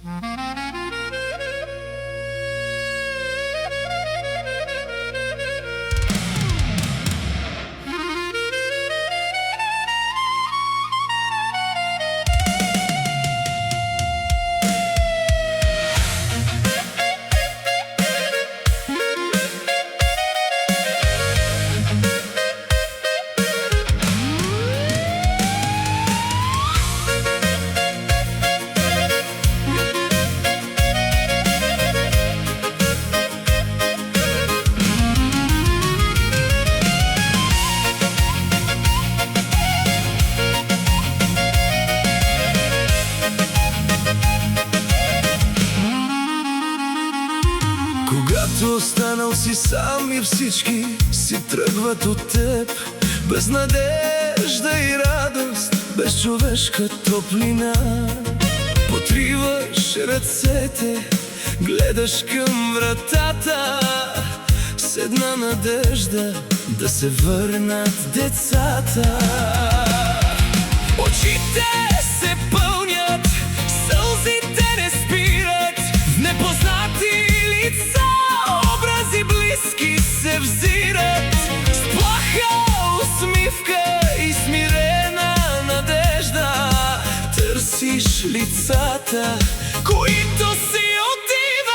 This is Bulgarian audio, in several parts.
Когато останал си сам и всички си тръгват от теб, без надежда и радост, без човешка топлина, потриваш ръцете, гледаш към вратата с една надежда да се върнат децата. Очите се пълнят, сълзите не спират, в непознати лица образи близки се взират. С плаха усмивка и смирена надежда търсиш лицата, които си отиват.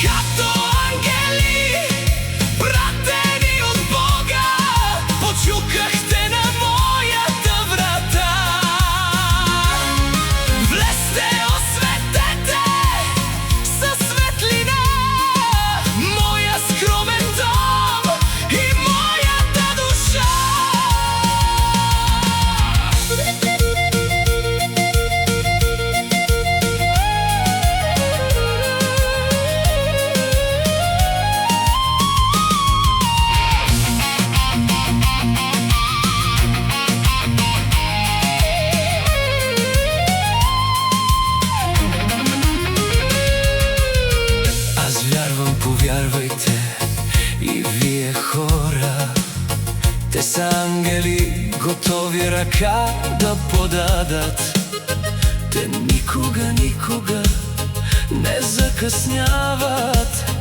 Като ангели, пратени от Бога, почукахте на моята врата. Влезте, осветете със светлина моя скромен дом и моята душа. Аз вярвам, повярвайте и вие хора, те са ангели, готови ръка да подадат. Те никога не закъсняват,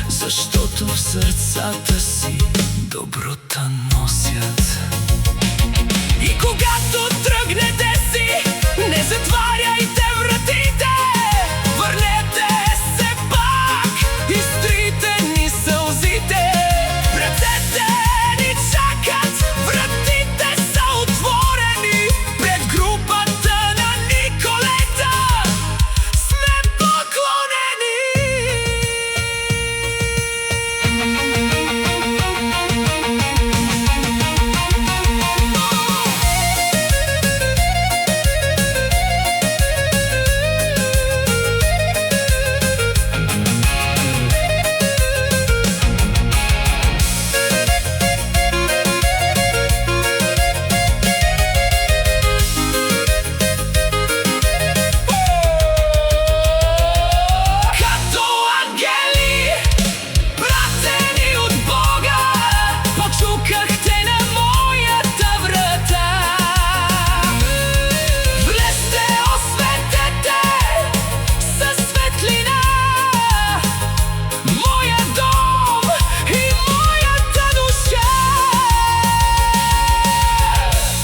защото в сърцата си доброта носят. И когато тръгнете си, не затваряйте вратите, върнете се пак, изтрийте ни сълзите. Ръцете ни чакат, вратите са отворени, пред групата на Николета сме поклонени. Като ангели, пратени от Бога, почукахте на моята врата. Влезте, осветете със светлина моя дом и моята душа.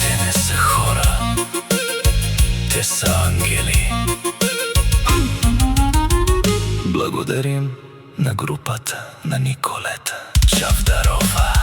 Те не са хора, те са ангели. Благодарим на групата на Николета Чавдарова.